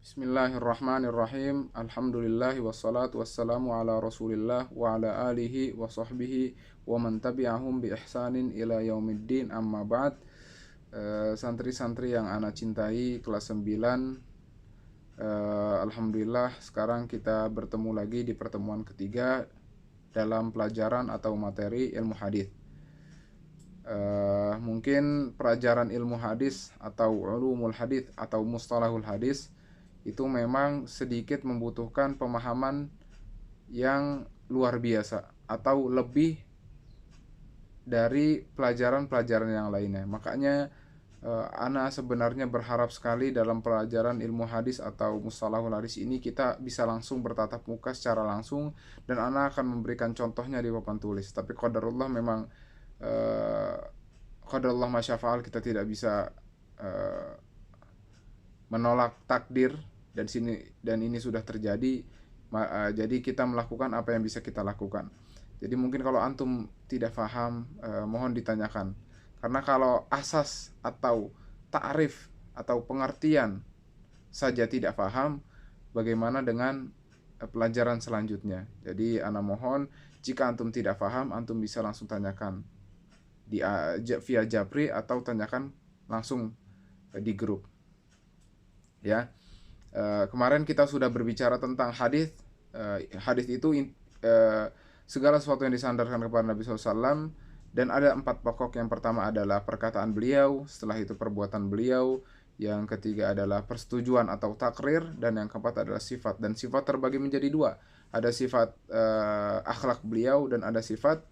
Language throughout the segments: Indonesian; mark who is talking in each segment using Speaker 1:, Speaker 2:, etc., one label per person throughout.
Speaker 1: Bismillahirrahmanirrahim. Alhamdulillahi wassalatu wassalamu ala Rasulillah wa ala alihi wa sahbihi wa man tabi'ahum bi ihsanin ila yaumiddin, amma ba'd. Santri-santri yang ana cintai, kelas 9. Alhamdulillah sekarang kita bertemu lagi di pertemuan ketiga dalam pelajaran atau materi ilmu hadis. Mungkin pelajaran ilmu hadis atau ulumul hadis atau mustalahul hadis itu memang sedikit membutuhkan pemahaman yang luar biasa atau lebih dari pelajaran-pelajaran yang lainnya. Makanya ana sebenarnya berharap sekali dalam pelajaran ilmu hadis atau mustalahul hadis ini kita bisa langsung bertatap muka secara langsung, dan ana akan memberikan contohnya di papan tulis. Tapi qadarullah memang qadarullah masyafa'al, kita tidak bisa menolak takdir, dan ini sudah terjadi. Jadi kita melakukan apa yang bisa kita lakukan. Jadi mungkin kalau antum tidak paham, mohon ditanyakan. Karena kalau asas atau ta'rif atau pengertian saja tidak paham, bagaimana dengan pelajaran selanjutnya? Jadi ana mohon, jika antum tidak paham, antum bisa langsung tanyakan via Japri atau tanyakan langsung di grup. Ya, kemarin kita sudah berbicara tentang hadis. Hadis itu segala sesuatu yang disandarkan kepada Nabi SAW, dan ada 4 pokok. Yang pertama adalah perkataan beliau, setelah itu perbuatan beliau, yang ketiga adalah persetujuan atau takrir, dan yang keempat adalah sifat. Dan sifat terbagi menjadi 2, ada sifat akhlak beliau, dan ada sifat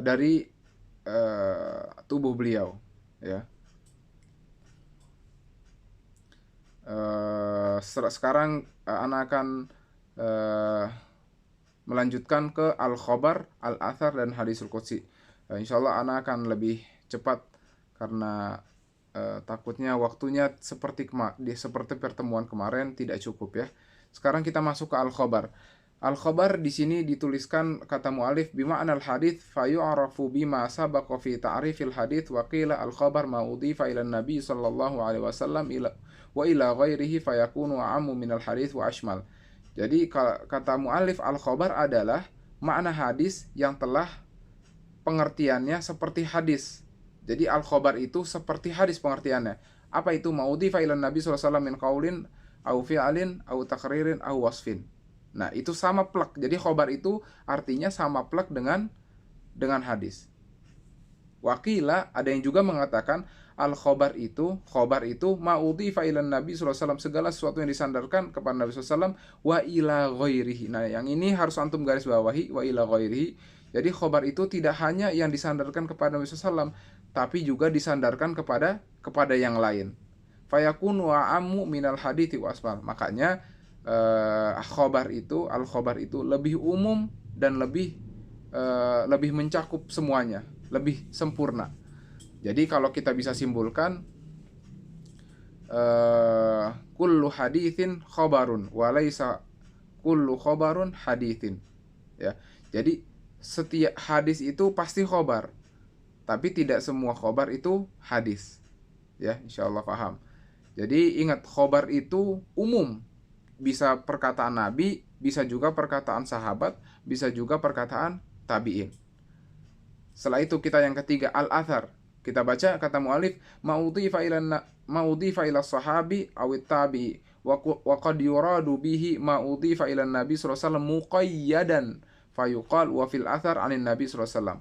Speaker 1: dari tubuh beliau, ya. Sekarang ana akan melanjutkan ke al-khobar, al-athar, dan hadisul qudsi. Insyaallah ana akan lebih cepat karena takutnya waktunya seperti pertemuan kemarin tidak cukup, ya. Sekarang kita masuk ke al-khobar. Al-khobar di sini dituliskan kata mu'alif bima'na al-hadits fayu'rafu bima sabaqa fi ta'rifil hadits wa qila al-khobar ma udhifa ila nabi sallallahu alaihi wasallam wa ila ghairihi fayakunu a'ammu minal hadits wa ashmal. Jadi kata mu'alif, al-khobar adalah makna hadis yang telah pengertiannya seperti hadis. Jadi al-khobar itu seperti hadis pengertiannya. Apa itu? Ma udhifa ila nabi sallallahu alaihi wasallam min qaulin au fi'alin au takririn au wasfin. Nah, itu sama plek. Jadi khobar itu artinya sama plek dengan hadis. Wakila, ada yang juga mengatakan al-khobar itu ma'udhifa ilan nabi sallallahu alaihi wasallam, segala sesuatu yang disandarkan kepada Nabi sallallahu alaihi wasallam, wa ila ghairihi. Nah, yang ini harus antum garis bawahi, wa ila ghairihi. Jadi khobar itu tidak hanya yang disandarkan kepada Nabi sallallahu alaihi wasallam, tapi juga disandarkan kepada yang lain. Fayakunu wa'ammu minal hadithi wa asmal. Makanya al-khobar itu lebih umum dan lebih mencakup semuanya, lebih sempurna. Jadi kalau kita bisa simpulkan, kullu hadithin khobarun walaysa kullu khobarun hadithin, ya. Jadi setiap hadis itu pasti khobar, tapi tidak semua khobar itu hadis, ya. Insyaallah paham. Jadi ingat, khobar itu umum, bisa perkataan Nabi, bisa juga perkataan sahabat, bisa juga perkataan tabi'in. Setelah itu kita yang ketiga, al-athar. Kita baca kata mu'alif, ma'udhifa ila sahabi awit tabi'i wa qad yuradu bihi ma'udhifa ila nabi sallallahu alaihi wasallam muqayyadan fayuqal wa fil athar anin nabi sallallahu alaihi wasallam.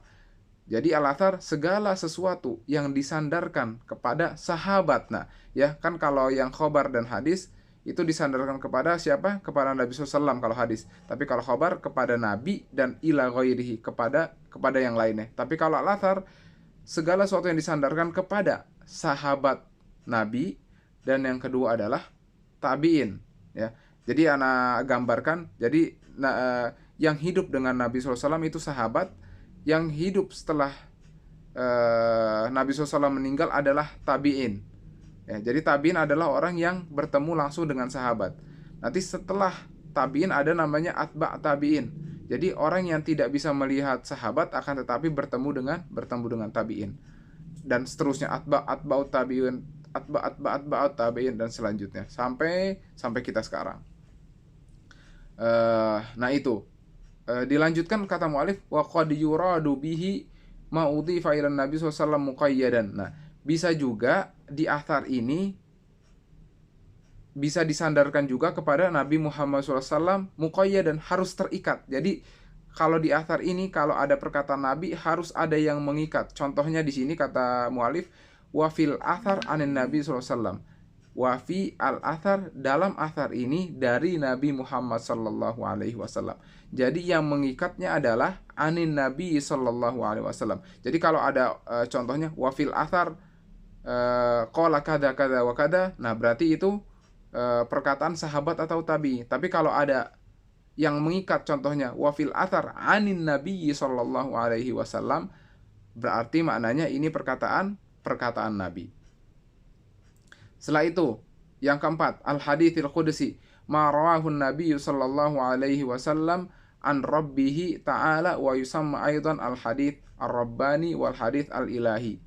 Speaker 1: Jadi al-athar segala sesuatu yang disandarkan kepada sahabat. Nah, ya kan, kalau yang khobar dan hadis itu disandarkan kepada siapa? Kepada Nabi SAW kalau hadis. Tapi kalau khobar kepada Nabi dan ila ghairihi, kepada yang lainnya. Tapi kalau al-athar segala sesuatu yang disandarkan kepada sahabat Nabi, dan yang kedua adalah tabi'in, ya. Jadi ana gambarkan, jadi yang hidup dengan Nabi SAW itu sahabat, yang hidup setelah Nabi SAW meninggal adalah tabi'in. Ya, jadi tabi'in adalah orang yang bertemu langsung dengan sahabat. Nanti setelah tabi'in ada namanya atba' tabi'in. Jadi orang yang tidak bisa melihat sahabat akan tetapi bertemu dengan tabi'in. Dan seterusnya atba'ut tabi'in atba'ut tabi'in dan selanjutnya sampai kita sekarang. Nah itu dilanjutkan kata mu'alif wa qad yuradu bihi ma udhifa ila Nabi SAW muqayyadan. Nah, bisa juga di athar ini bisa disandarkan juga kepada Nabi Muhammad SAW muqayyadan, harus terikat. Jadi kalau di athar ini kalau ada perkataan Nabi harus ada yang mengikat. Contohnya di sini kata mu'alif wa fil athar anin Nabi SAW. Wa fi al athar, dalam athar ini dari Nabi Muhammad sallallahu alaihi wasallam. Jadi yang mengikatnya adalah anin Nabi sallallahu alaihi wasallam. Jadi kalau ada contohnya wa fil athar qala kada kada wa kada, nah berarti itu perkataan sahabat atau tabi. Tapi kalau ada yang mengikat contohnya wa fil athar anin Nabi sallallahu alaihi wasallam, berarti maknanya ini perkataan Nabi. Setelah itu, yang keempat, al-haditsil qudsi, ma rawahun Nabi sallallahu alaihi wasallam an rabbih ta'ala wa yusamma aidan al-hadits ar-rabbani wal hadits al-ilahi.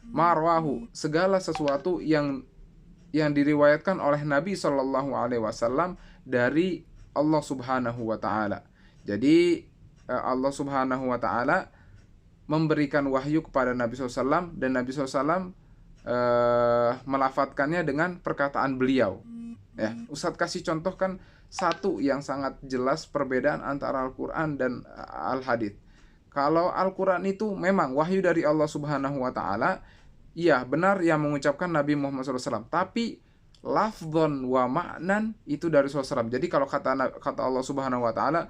Speaker 1: Ma rawahu, segala sesuatu yang diriwayatkan oleh Nabi sallallahu alaihi wasallam dari Allah Subhanahu wa taala. Jadi Allah Subhanahu wa taala memberikan wahyu kepada Nabi SAW dan Nabi SAW melafatkannya dengan perkataan beliau. Ya, Ustadz kasih contoh kan satu yang sangat jelas perbedaan antara Al-Quran dan Al-Hadits. Kalau Al-Quran itu memang wahyu dari Allah Subhanahu wa taala, iya benar yang mengucapkan Nabi Muhammad SAW, tapi lafdhon wa ma'nan itu dari Rasulullah SAW. Jadi kalau kata Allah Subhanahu wa taala,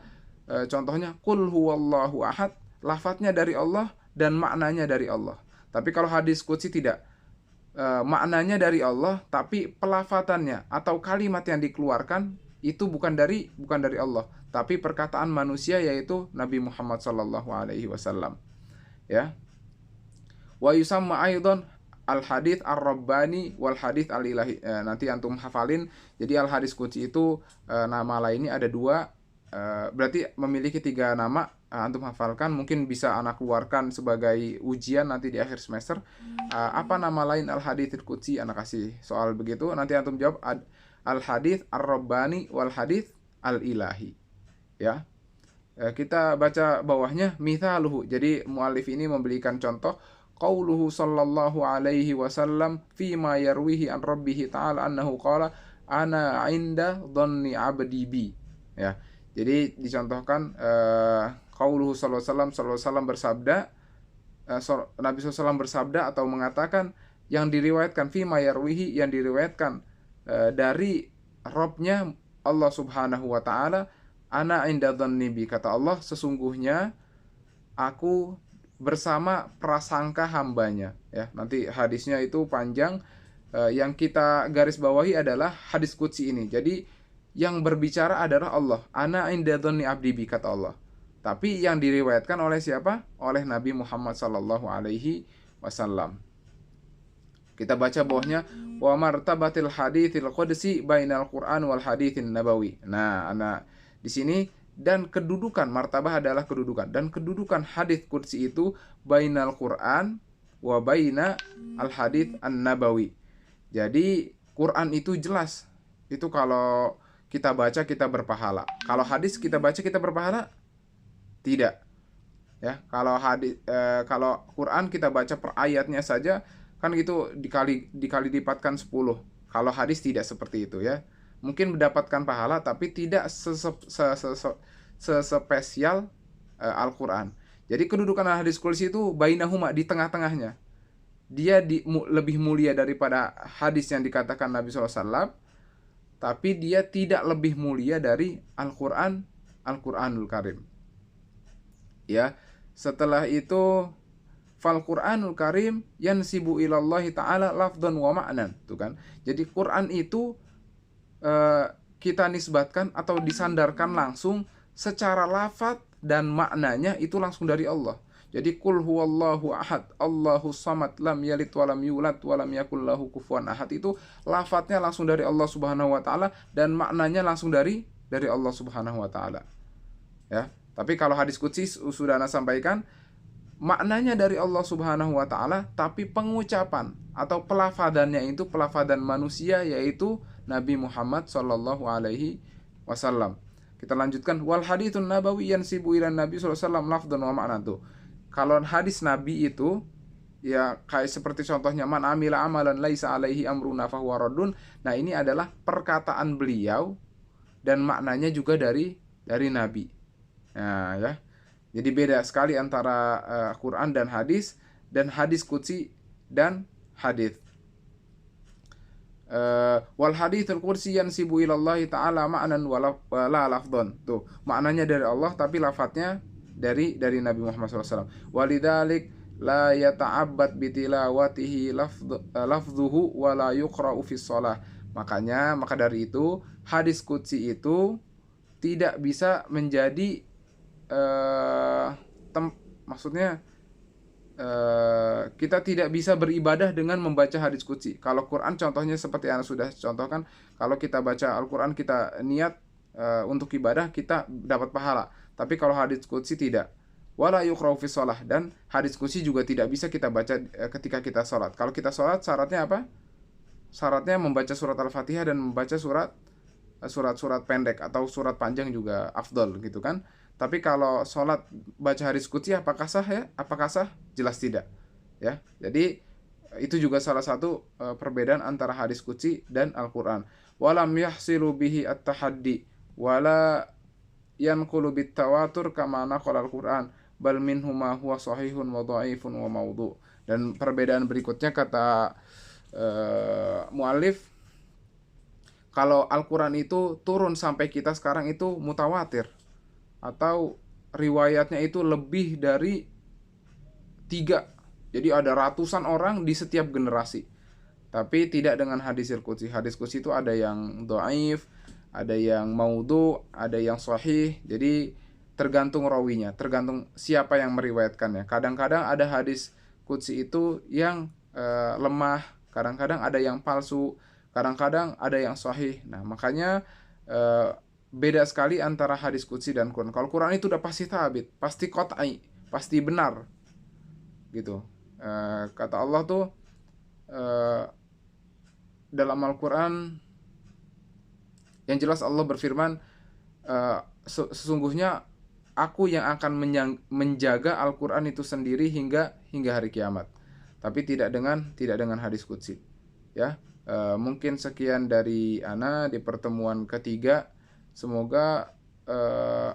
Speaker 1: contohnya qul huwallahu ahad, lafadznya dari Allah dan maknanya dari Allah. Tapi kalau hadis qudsi tidak, maknanya dari Allah tapi pelafatannya atau kalimat yang dikeluarkan itu bukan dari Allah, tapi perkataan manusia yaitu Nabi Muhammad sallallahu alaihi wasallam. Ya. Wa yusamma aidan al-hadits ar-rabbani wal hadits al-ilahi. Nanti antum hafalin. Jadi al-hadits qudsi itu nama lainnya ada dua, berarti memiliki 3 nama. Antum hafalkan, mungkin bisa anak keluarkan sebagai ujian nanti di akhir semester. Apa nama lain al-haditsil qudsi? Anak kasih soal begitu, nanti antum jawab al-hadits ar-rabbani wal hadits al-ilahi. Ya. Kita baca bawahnya mithaluhu. Jadi muallif ini memberikan contoh qauluhu sallallahu alaihi wasallam fi ma yarwihi an rabbih ta'ala annahu qala ana 'inda dhanni 'abdi bi. Ya. Jadi dicontohkan qauluhu sallallahu alaihi wasallam bersabda, Nabi SAW bersabda atau mengatakan yang diriwayatkan fi ma yarwihi, yang diriwayatkan dari Rabb-nya Allah Subhanahu wa taala, ana inda dhanni bi, kata Allah sesungguhnya aku bersama prasangka hambanya. Ya, nanti hadisnya itu panjang, yang kita garis bawahi adalah hadis qudsi ini. Jadi yang berbicara adalah Allah, ana inda dhanni abdi bi, kata Allah. Tapi yang diriwayatkan oleh siapa? Oleh Nabi Muhammad sallallahu alaihi wasallam. Kita baca bawahnya wa martabatil haditsil qudsi bainal Qur'an wal haditsin nabawi. Nah, di sini dan kedudukan, martabah adalah kedudukan, dan kedudukan hadits qudsi itu bainal Qur'an wa baina al hadits an-nabawi. Jadi Quran itu jelas. Itu kalau kita baca kita berpahala. Kalau hadis kita baca kita berpahala? Tidak. Ya, kalau Quran kita baca per ayatnya saja kan itu dikali lipatkan 10. Kalau hadis tidak seperti itu ya. Mungkin mendapatkan pahala tapi tidak sespesial Al-Qur'an. Jadi kedudukan hadis qudsi itu bainahuma, di tengah-tengahnya. Dia lebih mulia daripada hadis yang dikatakan Nabi SAW, tapi dia tidak lebih mulia dari Al-Qur'anul Karim. Ya, setelah itu fal Qur'anul Karim yansibu ilallahi ta'ala lafdhan wa ma'nan, tuh kan. Jadi Quran itu kita nisbatkan atau disandarkan langsung secara lafaz dan maknanya itu langsung dari Allah. Jadi qul huwallahu ahad, Allahus samad, lam yalid walam yulad walam yakul lahu kufuwan ahad, itu lafadznya langsung dari Allah Subhanahu wa taala dan maknanya langsung dari Allah Subhanahu wa taala. Ya. Tapi kalau hadis qudsi sudah Ana sampaikan, maknanya dari Allah Subhanahu wa taala, tapi pengucapan atau pelafadannya itu pelafadan manusia, yaitu Nabi Muhammad sallallahu alaihi wasallam. Kita lanjutkan, wal haditsun nabawi yansibu ila Nabi sallallahu alaihi wasallam lafdhan wa ma'na tuh. Kalau hadis Nabi itu ya kayak seperti contohnya man amila amalan laisa alaihi amruna fahuwa raddun. Nah, ini adalah perkataan beliau dan maknanya juga dari Nabi. Nah, ya. Jadi beda sekali antara Quran dan hadis qudsi dan hadis. Wal haditsul qudsi yansibu ilallahi ta'ala ma'nan wala lafdhan. Tuh, maknanya dari Allah tapi lafadznya dari Nabi Muhammad SAW. Walidzalik la yata'abbad bitilawatihi lafdhuhu wala yuqra'u fis shalah. Maka dari itu hadis qudsi itu tidak bisa menjadi maksudnya kita tidak bisa beribadah dengan membaca hadis qudsi. Kalau Quran contohnya seperti yang sudah contohkan, kalau kita baca Al-Quran kita niat untuk ibadah, kita dapat pahala. Tapi kalau hadis qudsi tidak. Wala yuqra'u fi shalah, dan hadis qudsi juga tidak bisa kita baca ketika kita sholat. Kalau kita sholat syaratnya apa? Syaratnya membaca surat Al-Fatihah dan membaca surat-surat pendek, atau surat panjang juga afdol gitu kan. Tapi kalau sholat baca hadis qudsi apakah sah ya? Apakah sah? Jelas tidak. Ya, jadi itu juga salah satu perbedaan antara hadis qudsi dan Al-Quran. Walam yahsilu bihi at-tahaddi wala yanqulu bit-tawatur kama naqala Al-Quran bal minhu ma huwa sahihun wa dhaifun wa maudhu. Dan perbedaan berikutnya kata muallif, kalau Al-Quran itu turun sampai kita sekarang itu mutawatir, atau riwayatnya itu lebih dari 3. Jadi ada ratusan orang di setiap generasi. Tapi tidak dengan hadis qudsi. Hadis qudsi itu ada yang dhaif, ada yang maudhu, ada yang sahih. Jadi tergantung rawinya, tergantung siapa yang meriwayatkannya. Kadang-kadang ada hadis qudsi itu yang lemah, kadang-kadang ada yang palsu, kadang-kadang ada yang sahih. Nah, makanya beda sekali antara hadis qudsi dan Quran. Kalau Quran itu udah pasti thabit, pasti qat'i, pasti benar gitu. Kata Allah tuh dalam Al-Quran, yang jelas Allah berfirman, sesungguhnya aku yang akan menjaga Al-Quran itu sendiri hingga hari kiamat. Tapi tidak dengan hadis qudsi. Ya, mungkin sekian dari ana di pertemuan ketiga. Semoga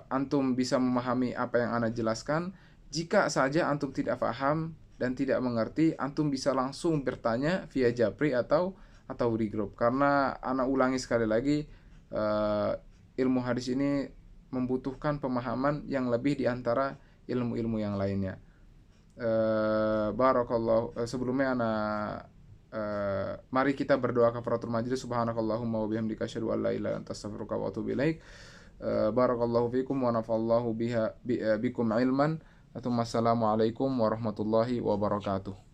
Speaker 1: antum bisa memahami apa yang ana jelaskan. Jika saja antum tidak paham dan tidak mengerti, antum bisa langsung bertanya via Japri atau di grup. Karena ana ulangi sekali lagi, ilmu hadis ini membutuhkan pemahaman yang lebih di antara ilmu-ilmu yang lainnya. Barakallahu. Sebelumnya ana mari kita berdoa kafaratul majlis. Subhanakallahumma wa bihamdika asyhadu an la ilaha illa anta astaghfiruka wa atubu ilaik. Barakallahu fikum wa nafa'allahu bikum ilman. Assalamualaikum warahmatullahi wabarakatuh.